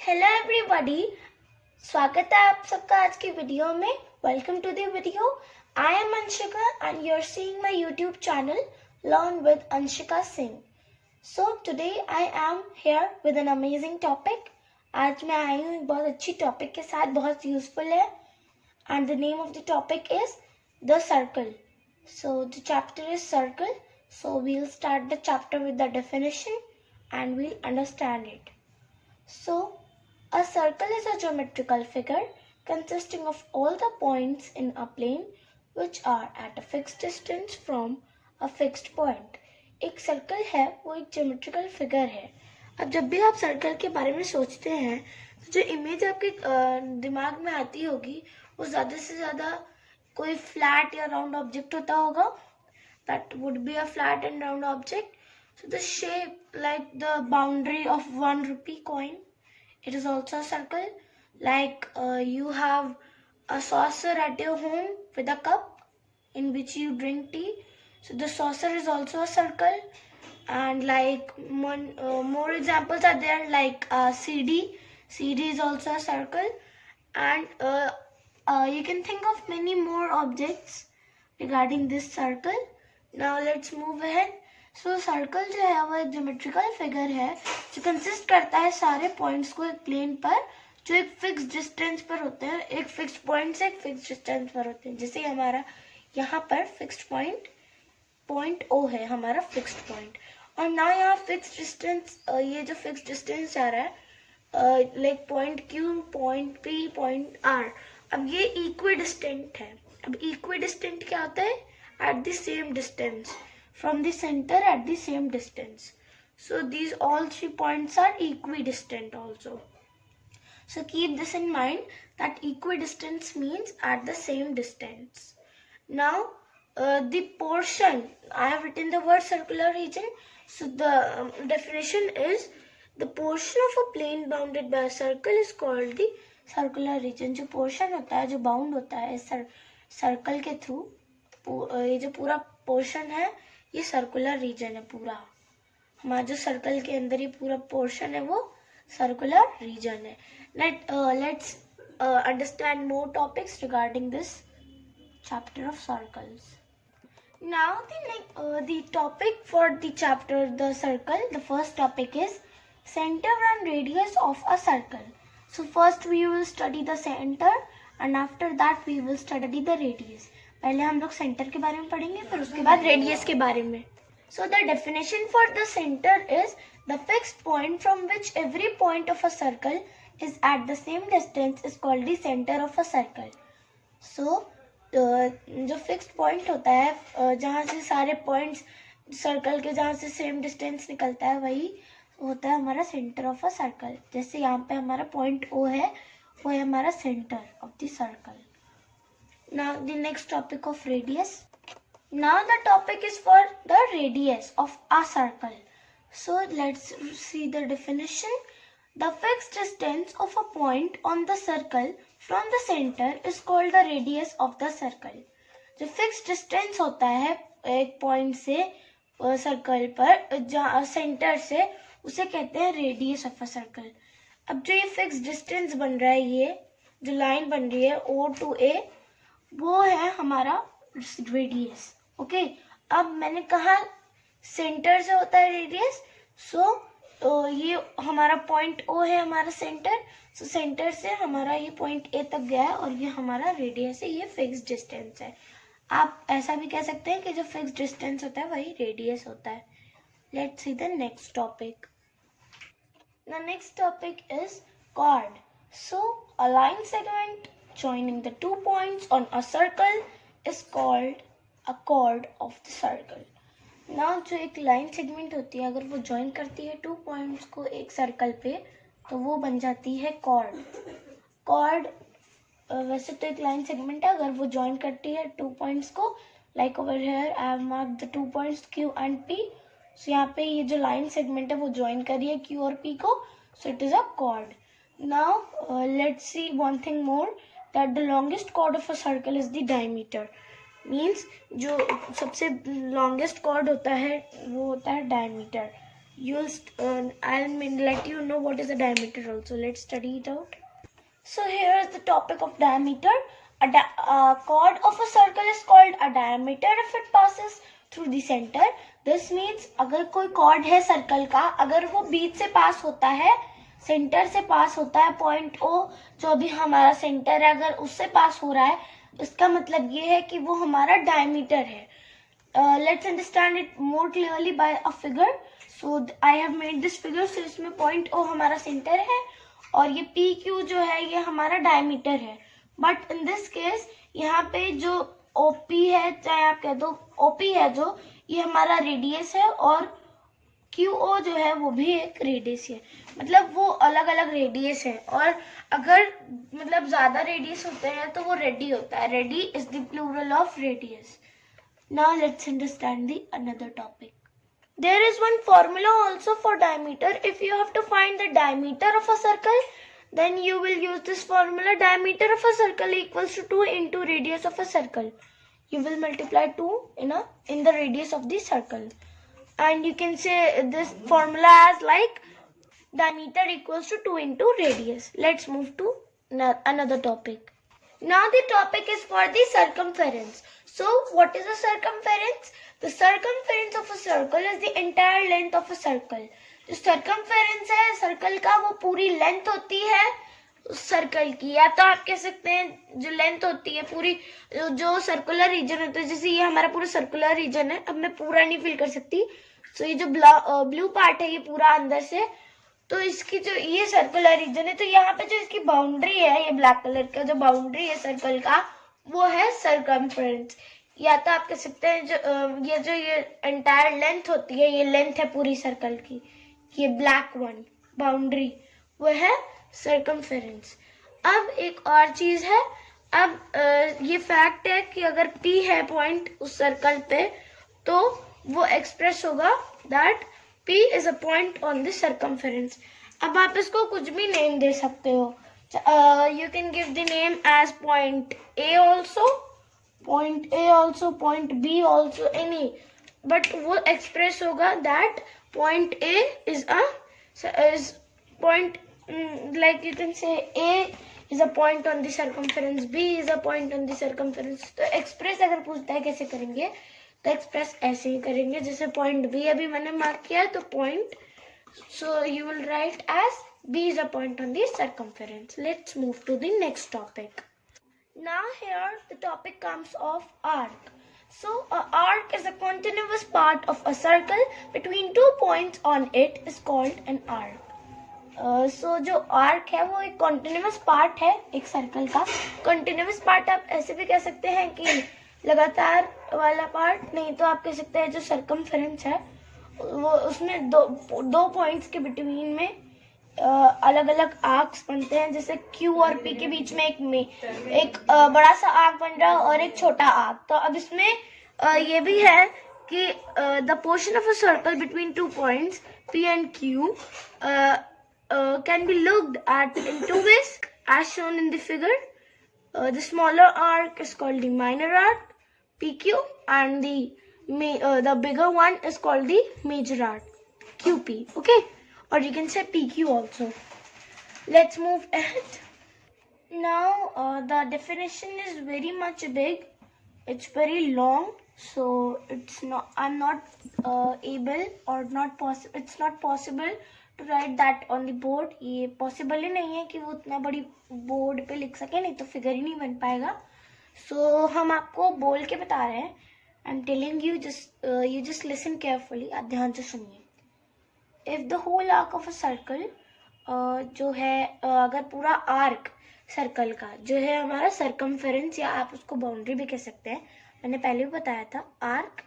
Hello everybody, स्वागत है आप सबका आज की वीडियो में। Welcome to the video. I am Anshika and you are seeing my YouTube channel learn with Anshika Singh. So today I am here with an amazing topic. आज मैं आई हूँ एक बहुत अच्छी टॉपिक के साथ, बहुत यूजफुल है। And the name of the topic is the circle. So the chapter is circle. So we will start the chapter with the definition and we'll understand it. So, a circle is a geometrical figure consisting of all the points in a plane which are at a fixed distance from a fixed point. एक circle है, वो एक geometrical figure है। अब जब भी आप circle के बारे में सोचते हैं तो जो इमेज आपके दिमाग में आती होगी वो ज़्यादा से ज़्यादा कोई फ्लैट या राउंड ऑब्जेक्ट होता होगा। That would be a flat and round object. So the shape like the boundary of 1 rupee coin, it is also a circle. Like you have a saucer at your home with a cup in which you drink tea. So the saucer is also a circle. And like more examples are there, like CD. CD is also a circle. And you can think of many more objects regarding this circle. Now let's move ahead. So circle जो है वो एक geometrical figure है जो consist करता है सारे points को एक प्लेन पर जो एक फिक्स डिस्टेंस पर होते हैं, एक फिक्स पॉइंट से एक फिक्स डिस्टेंस पर होते हैं। जैसे हमारा यहाँ पर फिक्स्ड पॉइंट O है, हमारा फिक्स्ड पॉइंट। और ना यहाँ फिक्स डिस्टेंस, ये जो फिक्स डिस्टेंस आ रहा है like point Q, point P, point R, अब ये इक्वी डिस्टेंट है। अब इक्वी डिस्टेंट क्या होता है? Eight the same distance from the center at the same distance. So these all 3 points are equidistant also. So keep this in mind that equidistance means at the same distance. Now the portion, I have written the word circular region. So the definition is the portion of a plane bounded by a circle is called the circular region. जो portion होता है, जो bound होता है circle के through, ये जो पूरा पोर्शन है ये सर्कुलर रीजन है। पूरा हमारा जो सर्कल के अंदर ये पूरा पोर्शन है वो सर्कुलर रीजन है। Let's understand more topics regarding this chapter of circles. Now the topic for the chapter the circle, the first topic is centre and radius of a circle. So first we will study the centre and after that we will study the radius. पहले हम लोग centre के बारे में पढ़ेंगे, फिर उसके बाद रेडियस के बारे में। So the definition for the centre is the fixed point from which every point of a circle is at the same distance is called the centre of a circle. So जो fixed point होता है जहाँ से सारे points circle के जहाँ से same distance निकलता है वही होता है हमारा सेंटर ऑफ अ सर्कल। जैसे यहाँ पे हमारा पॉइंट O है, वो है हमारा centre of the circle. Now the next topic of radius. Now the topic is for the radius of a circle. So let's see the definition. The fixed distance of a point on the circle from the center is called the radius of the circle. जो fixed distance होता है एक point से circle पर centre से, उसे कहते हैं radius of a circle. अब जो ये fixed distance बन रहा है, ये जो लाइन बन रही है O to A, वो है हमारा रेडियस। ओके, अब मैंने कहा सेंटर से होता है रेडियस। सो ये हमारा पॉइंट O है, हमारा सेंटर। सो सेंटर से हमारा ये पॉइंट A तक गया है और ये हमारा रेडियस है, ये फिक्स डिस्टेंस है। आप ऐसा भी कह सकते हैं कि जो फिक्स डिस्टेंस होता है वही रेडियस होता है। Let's see the next topic. The next topic is chord. So a line segment joining the 2 points on a circle is called a chord of the circle. Now जो एक line segment होती है, अगर वो join करती है 2 points को एक सर्कल पे तो वो बन जाती है कॉर्ड। कॉर्ड वैसे तो एक लाइन सेगमेंट है, अगर वो ज्वाइन करती है 2 पॉइंट्स को, like over here I have marked the 2 points Q and P। सो यहाँ पे ये जो लाइन सेगमेंट है वो ज्वाइन कर रही है Q और P को, so it is a cord. Now let's see one thing more, that the longest chord of a circle is the diameter. Means जो सबसे longest chord होता है वो होता है diameter. I'll let you know what is the diameter also. Let's study it out. So here is the topic of diameter. A chord of a circle is called a diameter if it passes through the center. This means अगर कोई chord है circle का, अगर वो बीच से पास होता है, centre से पास होता है, पॉइंट O जो भी हमारा सेंटर है अगर उससे पास हो रहा है, इसका मतलब ये है कि वो हमारा डायमीटर है. Let's understand it more clearly by a figure. So I have made this figure. So इसमें पॉइंट O हमारा सेंटर है और ये PQ जो है ये हमारा डायमीटर है. बट इन दिस केस यहाँ पे जो OP है, चाहे आप कह दो OP है, जो ये हमारा रेडियस है और QO जो है वो भी एक रेडियस है. मतलब वो अलग अलग रेडियस है और अगर मतलब ज्यादा रेडियस होते हैं तो वो रेडी होता है. Radii is the plural of radius. Now let's understand the another topic. There is one formula also for diameter. If you have to find the diameter of a circle, then you will use this formula. Diameter of a circle equals to 2 into radius of a circle. You will multiply 2 in the radius of the circle. And you can say this formula as like diameter equals to 2 into radius. Let's move to another topic. Now the topic is for the circumference. So what is a circumference? The circumference of a circle is the entire length of a circle. जो circumference है circle का वो पूरी length होती है उस circle की. या तो आप कह सकते हैं जो लेंथ होती है पूरी, जो सर्कुलर रीजन होता है, जैसे ये हमारा पूरा सर्कुलर रीजन है. अब मैं पूरा नहीं फिल कर सकती, तो ये जो ब्लू पार्ट है ये पूरा अंदर से, तो इसकी जो ये सर्कुलर रीजन है, तो यहाँ पे जो इसकी बाउंड्री है, ये ब्लैक कलर का जो बाउंड्री है सर्कल का, वो है सर्कमफ्रेंस. या तो आप कह सकते हैं जो ये एंटायर लेंथ होती है, ये लेंथ है पूरी सर्कल की, ये ब्लैक वन बाउंड्री वो है सर्कमफ्रेंस. अब एक और चीज है, अब ये फैक्ट है कि अगर P है पॉइंट उस सर्कल पे, तो वो एक्सप्रेस होगा that P is a point on the circumference. अब आप इसको कुछ भी नेम दे सकते हो. You can give the name as point A also, point B also, any. But वो express होगा that point A is point, like you can say A is a point on the circumference, B is a point on the circumference. तो express अगर पूछता है कैसे करेंगे, तो express ऐसे ही करेंगे. जैसे पॉइंट बी अभी मैंने मार्क किया तो point, so you will write as B is a point on the circumference. Let's move to the next topic. Now here the topic comes of arc. So a arc is a continuous part of a circle between 2 points on it is called an arc. So जो arc है वो एक continuous part है एक circle का. Continuous part आप ऐसे भी कह सकते हैं कि लगातार वाला पार्ट, नहीं तो आप कह सकते हैं जो सर्कमफेरेंस है वो उसमें दो पॉइंट्स के बिटवीन में अलग अलग आर्क्स बनते हैं. जैसे Q और P के बीच में एक बड़ा सा आर्क बन रहा है और एक छोटा आर्क. तो अब इसमें ये भी है कि the portion of a circle between 2 points P and Q can be looked at in 2 ways as shown in the figure. The smaller arc is called the minor arc PQ, and the bigger one is called the major arc QP. Okay, or you can say PQ also. Let's move ahead. Now the definition is very much big. It's very long, so I'm not able or not possible. It's not possible to write that on the board. ये possible ही नहीं है कि वो उतना बड़ी board पे लिख सके, नहीं तो फिगर ही नहीं बन पाएगा. So हम आपको बोल के बता रहे हैं. I'm telling you, you just listen carefully. आप ध्यान से सुनिए. If the whole arc of a circle जो है अगर पूरा आर्क सर्कल का जो है हमारा सर्कमफेरेंस, या आप उसको बाउंड्री भी कह सकते हैं, मैंने पहले भी बताया था. आर्क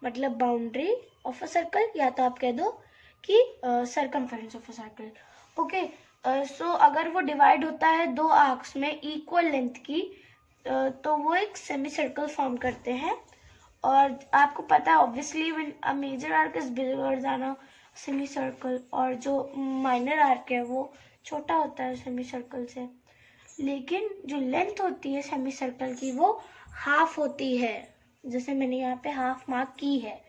मतलब बाउंड्री ऑफ अ सर्कल, या तो आप कह दो कि circumference of a circle. Okay, so अगर वो डिवाइड होता है 2 आर्क्स में इक्वल लेंथ की, तो वो एक सेमी सर्कल फॉर्म करते हैं. और आपको पता है obviously when a major arc is bigger than a semicircle, और जो माइनर आर्क है वो छोटा होता है सेमी सर्कल से. लेकिन जो लेंथ होती है सेमी सर्कल की वो हाफ होती है, जैसे मैंने यहाँ पे हाफ मार्क की है.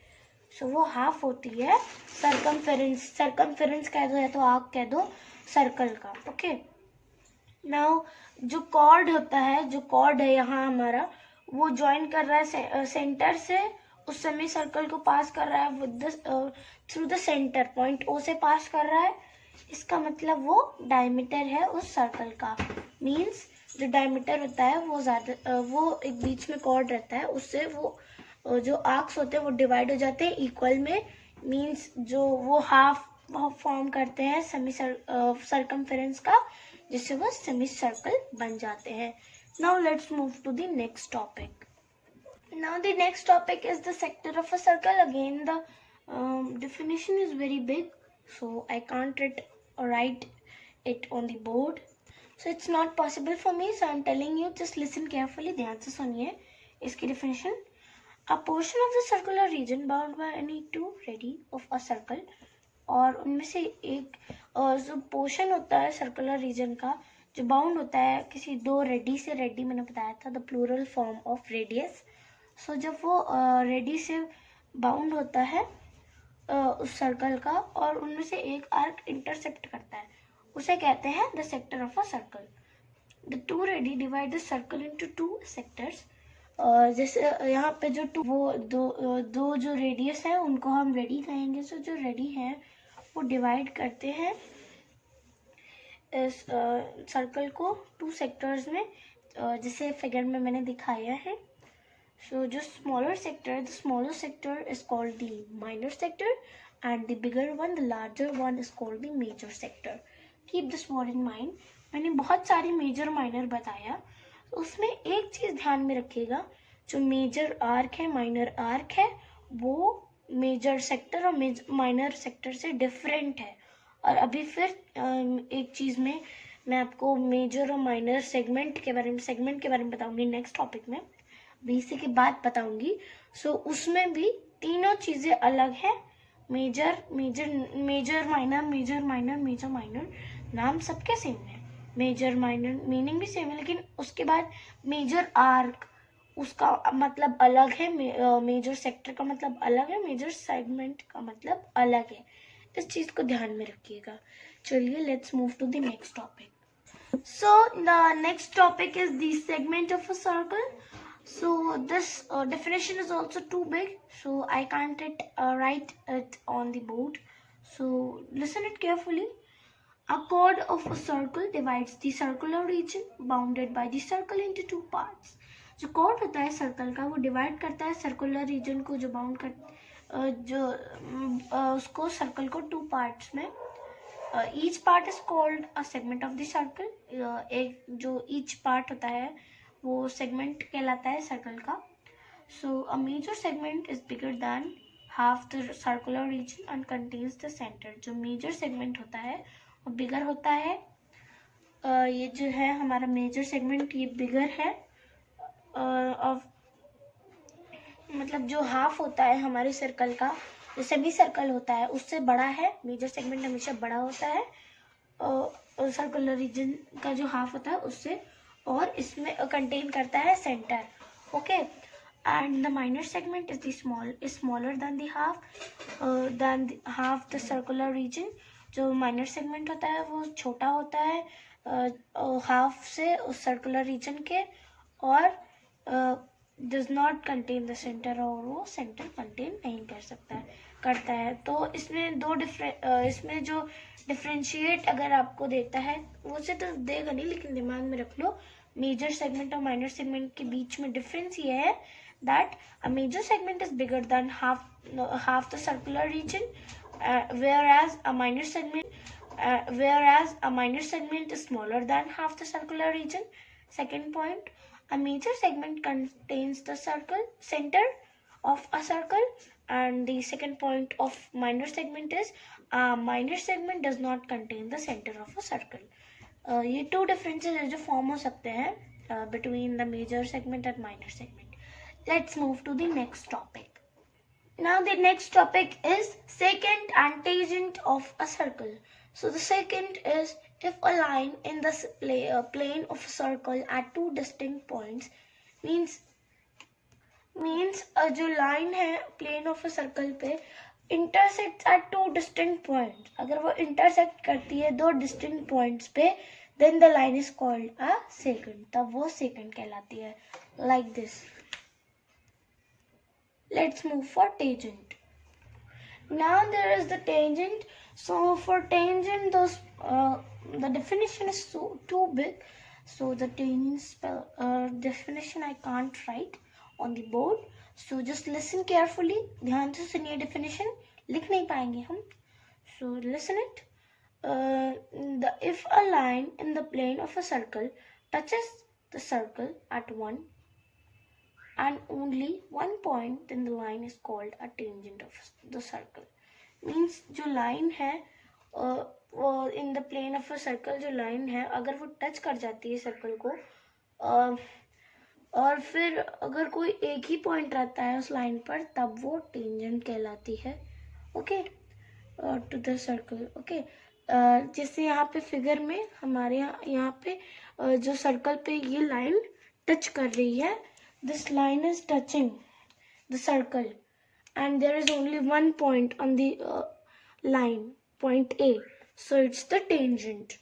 सो वो हाफ होती है सरकमफेरेंस कह दो या तो आर्क कह दो सर्कल का. ओके, नाउ जो कॉर्ड होता है, जो कॉर्ड है यहाँ हमारा, वो ज्वाइन कर रहा है सेंटर से उस सेमी सर्कल को पास कर रहा है with through the centre, point O से पास कर रहा है. इसका मतलब वो डायमीटर है उस सर्कल का. मीन्स जो डायमीटर होता है वो ज्यादा वो एक बीच में कॉर्ड रहता है, उससे वो जो आर्क्स होते हैं वो डिवाइड हो जाते हैं इक्वल में. मीन्स जो वो हाफ फॉर्म करते हैं सेमी सर्कमफेरेंस का, जिससे वो सेमी सर्कल बन जाते हैं. Now let's move to the next topic. Now the next topic is the sector of a circle. Again the definition is very big, so I can't write it on the board, so it's not possible for me, so I'm telling you, just listen carefully. ध्यान से सुनिए इसकी definition. A portion of the circular region bound by any two radii of a circle, और उनमें से एक जो portion होता है सर्कुलर रीजन का जो बाउंड होता है किसी दो रेडी से, रेडी मैंने बताया था the plural form of radius. So जब वो रेडी से बाउंड होता है उस सर्कल का और उनमें से एक आर्क इंटरसेक्ट करता है, उसे कहते हैं the sector of a circle. The two ready divide the circle into two sectors. जैसे यहाँ पे जो वो दो जो रेडियस है उनको हम रेडी कहेंगे. सो जो रेडी है वो डिवाइड करते हैं इस सर्कल को टू सेक्टर्स में, जिसे फिगर में मैंने दिखाया है. So just smaller sector, the smaller sector is called the minor sector, and the bigger one, the larger one, is called the major sector. Keep this word in mind. मैंने बहुत सारी major minor बताया, तो उसमें एक चीज ध्यान में रखिएगा, जो मेजर आर्क है, माइनर आर्क है, वो मेजर सेक्टर और माइनर सेक्टर से डिफरेंट है. और अभी फिर एक चीज में मैं आपको मेजर और माइनर सेगमेंट के बारे में बताऊंगी नेक्स्ट टॉपिक में, बीसी के बाद बताऊंगी. सो उसमें भी तीनों चीजें अलग है. मेजर माइनर नाम सबके सेम है, मेजर माइनर मीनिंग भी सेम है, लेकिन उसके बाद मेजर आर्क उसका मतलब अलग है, मेजर सेक्टर का मतलब अलग है, मेजर सेगमेंट का मतलब अलग है. इस चीज को ध्यान में रखिएगा. चलिए let's move to the next topic. So the next topic is the segment of a circle. So this definition is also too big, so I can't write it on the board. So listen it carefully. A chord of a circle divides the circular region bounded by the circle into two parts. जो chord होता है circle का वो divide करता है circular region को, जो bound उसको सर्कल को टू पार्ट्स में. Each part is called a segment of the circle. एक जो ईच पार्ट होता है वो सेगमेंट कहलाता है सर्कल का. So a major segment is bigger than half the circular region and contains the centre. जो मेजर सेगमेंट होता है वो बिगर होता है. ये जो है हमारा मेजर सेगमेंट ये बिगर है, ऑफ मतलब जो हाफ होता है हमारे सर्कल का, जो सेमी सर्कल होता है उससे बड़ा है. मेजर सेगमेंट हमेशा बड़ा होता है सर्कुलर रीजन का जो हाफ होता है उससे, और इसमें कंटेन करता है centre. Okay, and the minor segment is smaller than the half the circular reason. जो माइनर सेगमेंट होता है वो छोटा होता है हाफ से उस सर्कुलर रीजन के, और does not contain the centre, और वो सेंटर कंटेन नहीं करता है. तो इसमें इसमें जो डिफ्रेंशिएट अगर आपको देता है वो से तो देगा नहीं, लेकिन दिमाग में रख लो मेजर सेगमेंट और माइनर सेगमेंट के बीच में डिफरेंस ये है that a major segment is bigger than half the circular region, whereas a minor segment is smaller than half the circular region. Second point, a major segment contains the center of a circle, and the second point of minor segment is a minor segment does not contain the center of a circle. ये two differences है जो form हो सकते हैं between the major segment and minor segment. Let's move to the next topic. Now the next topic is secant and tangent of a circle. So the secant is if a line in the plane of a circle at two distinct points, means means जो line है plane of a circle पे intersect at two distinct points, अगर वो intersect करती है दो distinct points पे, then the line is called a secant, तब वो सेकंड कहलाती है. Like this. Let's move for tangent. Now there is the tangent. So for tangent, the definition is too big. So the tangent definition I can't write on the board. So just listen carefully. ध्यान से सुनिए definition. लिख नहीं पाएंगे हम. So listen it. If a line in the plane of a circle touches the circle at one and only one point, then the line is called a tangent of the circle. Means जो line है in the plane of a circle, जो line है अगर वो touch कर जाती है circle को और फिर अगर कोई एक ही point रहता है उस line पर, तब वो tangent कहलाती है. Okay, to the circle. Okay, जैसे यहाँ पे फिगर में हमारे यहाँ पे जो सर्कल पे ये लाइन टच कर रही है, this line is touching the circle and there is only one point on the line, point A, so it's the tangent.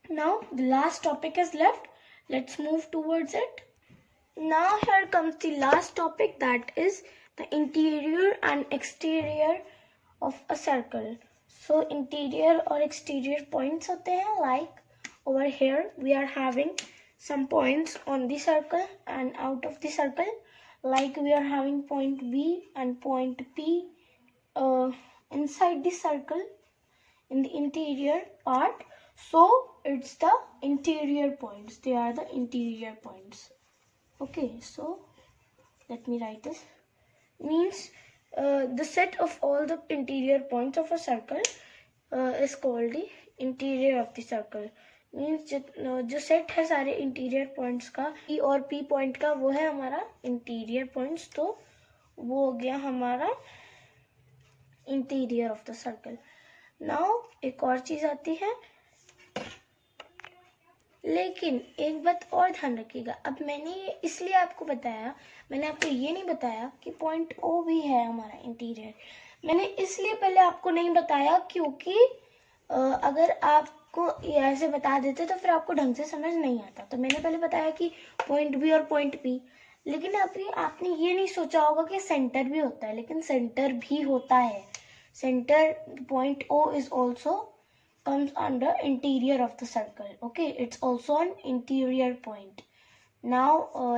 Now the last topic is left. Let's move towards it. Now here comes the last topic, that is the interior and exterior of a circle. So interior or exterior points होते हैं, like over here we are having some points on the circle and out of the circle, like we are having point B and point P inside the circle in the interior part. So it's the interior points. They are the interior points. Okay, so let me write this. Means the set of all the interior points of a circle is called the interior of the circle. Means जो set है सारे interior points का, ई और P point का, वो है हमारा interior points. तो वो हो गया हमारा interior of the circle. Now एक और चीज आती है, लेकिन एक बात और ध्यान रखिएगा. अब मैंने ये इसलिए आपको बताया, मैंने आपको ये नहीं बताया कि पॉइंट ओ भी है हमारा इंटीरियर. मैंने इसलिए पहले आपको नहीं बताया क्योंकि अगर आपको ऐसे बता देते तो फिर आपको ढंग से समझ नहीं आता. तो मैंने पहले बताया कि पॉइंट बी और पॉइंट पी, लेकिन अभी आपने ये नहीं सोचा होगा कि सेंटर भी होता है, लेकिन सेंटर भी होता है. Centre point O is also comes under interior of the circle. Okay, it's also an interior point. Now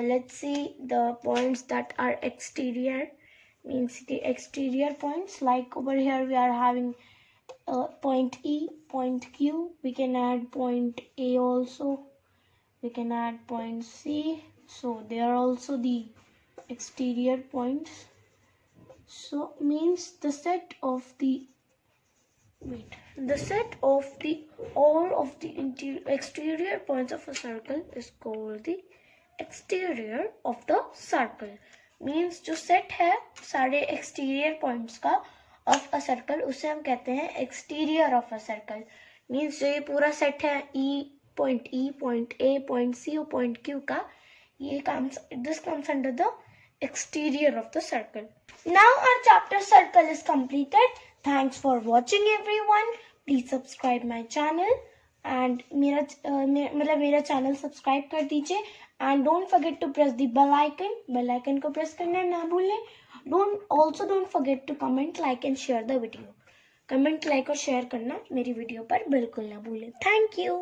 let's see the points that are exterior, means the exterior points. Like over here we are having point E, point Q. We can add point A also. We can add point C. So they are also the exterior points. So means the set of the all of the exterior points of a circle is called the exterior of the circle. Means जो set है सारे exterior points का of a circle, उसे हम कहते हैं exterior of a circle. Means जो ये पूरा set है point E, point A, point C और point Q का, this comes under the exterior of the circle. Now our chapter circle is completed. Thanks for watching everyone. Please subscribe my channel and मेरा channel subscribe कर दीजिए. And don't forget to press the bell icon. Bell icon को press करना ना भूलें. Don't forget to comment, like and share the video. Comment, like और share करना मेरी वीडियो पर बिल्कुल ना भूलें. Thank you.